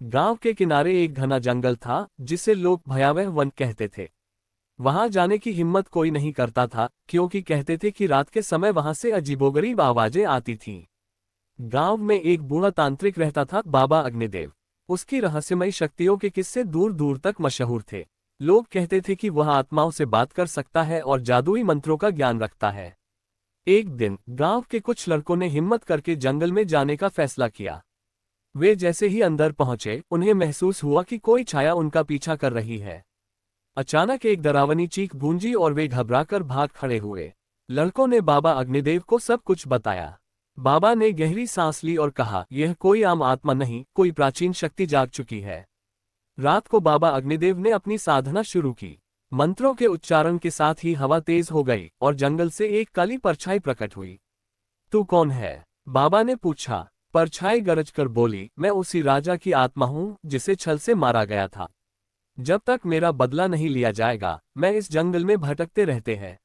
गांव के किनारे एक घना जंगल था जिसे लोग भयावह वन कहते थे। वहां जाने की हिम्मत कोई नहीं करता था क्योंकि कहते थे कि रात के समय वहां से अजीबोगरीब आवाजें आती थीं। गांव में एक बूढ़ा तांत्रिक रहता था, बाबा अग्निदेव। उसकी रहस्यमयी शक्तियों के किस्से दूर दूर तक मशहूर थे। लोग कहते थे कि वह आत्माओं से बात कर सकता है और जादुई मंत्रों का ज्ञान रखता है। एक दिन गांव के कुछ लड़कों ने हिम्मत करके जंगल में जाने का फैसला किया। वे जैसे ही अंदर पहुंचे, उन्हें महसूस हुआ कि कोई छाया उनका पीछा कर रही है। अचानक एक डरावनी चीख गूंजी और वे घबराकर भाग खड़े हुए। लड़कों ने बाबा अग्निदेव को सब कुछ बताया। बाबा ने गहरी सांस ली और कहा, यह कोई आम आत्मा नहीं, कोई प्राचीन शक्ति जाग चुकी है। रात को बाबा अग्निदेव ने अपनी साधना शुरू की। मंत्रों के उच्चारण के साथ ही हवा तेज हो गई और जंगल से एक काली परछाई प्रकट हुई। तू कौन है? बाबा ने पूछा। परछाई गरज कर बोली, मैं उसी राजा की आत्मा हूं जिसे छल से मारा गया था। जब तक मेरा बदला नहीं लिया जाएगा, मैं इस जंगल में भटकते रहते हैं।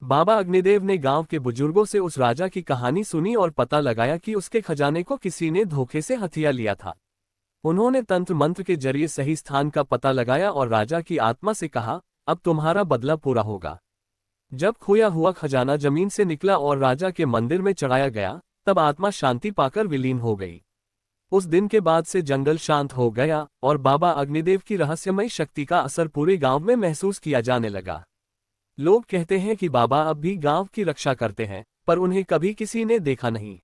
बाबा अग्निदेव ने गांव के बुजुर्गों से उस राजा की कहानी सुनी और पता लगाया कि उसके खजाने को किसी ने धोखे से हथिया लिया था। उन्होंने तंत्र मंत्र के जरिए सही स्थान का पता लगाया और राजा की आत्मा से कहा, अब तुम्हारा बदला पूरा होगा। जब खोया हुआ खजाना जमीन से निकला और राजा के मंदिर में चढ़ाया गया, तब आत्मा शांति पाकर विलीन हो गई। उस दिन के बाद से जंगल शांत हो गया और बाबा अग्निदेव की रहस्यमयी शक्ति का असर पूरे गांव में महसूस किया जाने लगा। लोग कहते हैं कि बाबा अब भी गांव की रक्षा करते हैं, पर उन्हें कभी किसी ने देखा नहीं।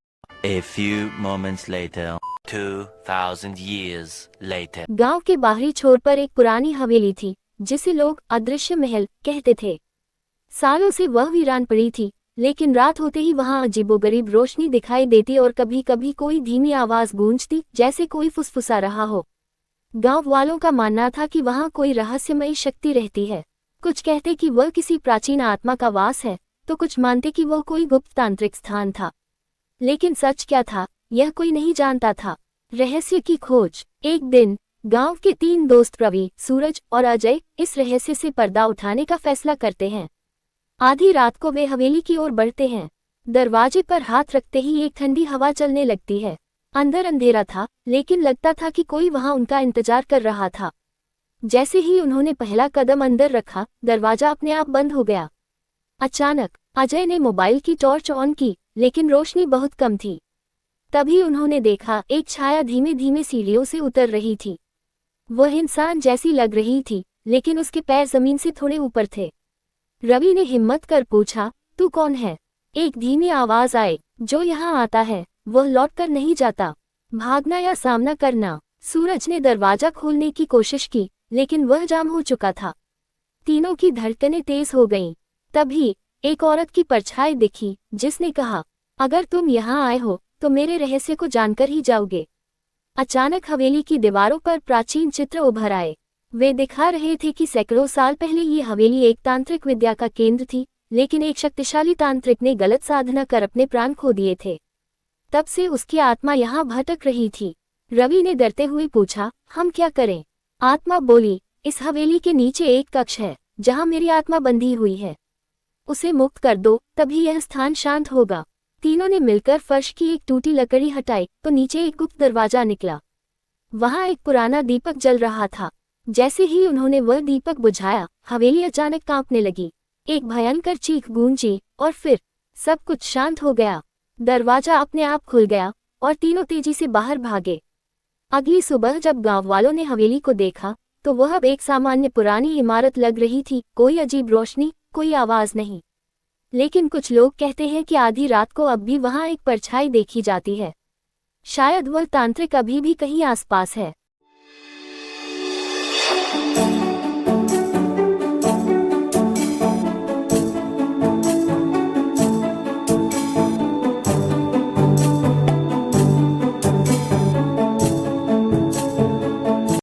A few moments later, 2000 years later. गांव के बाहरी छोर पर एक पुरानी हवेली थी जिसे लोग अदृश्य महल कहते थे। सालों से वह वीरान पड़ी थी, लेकिन रात होते ही वहां अजीबोगरीब रोशनी दिखाई देती और कभी कभी कोई धीमी आवाज गूंजती, जैसे कोई फुसफुसा रहा हो। गांव वालों का मानना था कि वहां कोई रहस्यमयी शक्ति रहती है। कुछ कहते कि वह किसी प्राचीन आत्मा का वास है, तो कुछ मानते कि वह कोई गुप्त तांत्रिक स्थान था। लेकिन सच क्या था, यह कोई नहीं जानता था। रहस्य की खोज। एक दिन गांव के 3 दोस्त रवि, सूरज और अजय इस रहस्य से पर्दा उठाने का फैसला करते हैं। आधी रात को वे हवेली की ओर बढ़ते हैं। दरवाजे पर हाथ रखते ही एक ठंडी हवा चलने लगती है। अंदर अंधेरा था, लेकिन लगता था कि कोई वहां उनका इंतजार कर रहा था। जैसे ही उन्होंने पहला कदम अंदर रखा, दरवाजा अपने आप बंद हो गया। अचानक अजय ने मोबाइल की टॉर्च ऑन की, लेकिन रोशनी बहुत कम थी। तभी उन्होंने देखा, एक छाया धीमे धीमे सीढ़ियों से उतर रही थी। वह इंसान जैसी लग रही थी, लेकिन उसके पैर जमीन से थोड़े ऊपर थे। रवि ने हिम्मत कर पूछा, तू कौन है? एक धीमी आवाज आए, जो यहाँ आता है वह लौटकर नहीं जाता, भागना या सामना करना। सूरज ने दरवाजा खोलने की कोशिश की, लेकिन वह जाम हो चुका था। तीनों की धड़कनें तेज हो गईं। तभी एक औरत की परछाई दिखी, जिसने कहा, अगर तुम यहाँ आए हो तो मेरे रहस्य को जानकर ही जाओगे। अचानक हवेली की दीवारों पर प्राचीन चित्र उभर आए। वे दिखा रहे थे कि सैकड़ों साल पहले ये हवेली एक तांत्रिक विद्या का केंद्र थी, लेकिन एक शक्तिशाली तांत्रिक ने गलत साधना कर अपने प्राण खो दिए थे। तब से उसकी आत्मा यहाँ भटक रही थी। रवि ने डरते हुए पूछा, हम क्या करें? आत्मा बोली, इस हवेली के नीचे एक कक्ष है जहाँ मेरी आत्मा बंधी हुई है। उसे मुक्त कर दो, तभी यह स्थान शांत होगा। तीनों ने मिलकर फर्श की एक टूटी लकड़ी हटाई तो नीचे एक गुप्त दरवाजा निकला। वहां एक पुराना दीपक जल रहा था। जैसे ही उन्होंने वह दीपक बुझाया, हवेली अचानक कांपने लगी। एक भयंकर चीख गूंजी और फिर सब कुछ शांत हो गया। दरवाजा अपने आप खुल गया और तीनों तेजी से बाहर भागे। अगली सुबह जब गांव वालों ने हवेली को देखा, तो वह अब एक सामान्य पुरानी इमारत लग रही थी। कोई अजीब रोशनी, कोई आवाज नहीं। लेकिन कुछ लोग कहते हैं कि आधी रात को अब भी वहां एक परछाई देखी जाती है। शायद वह तांत्रिक अभी भी कहीं आसपास है।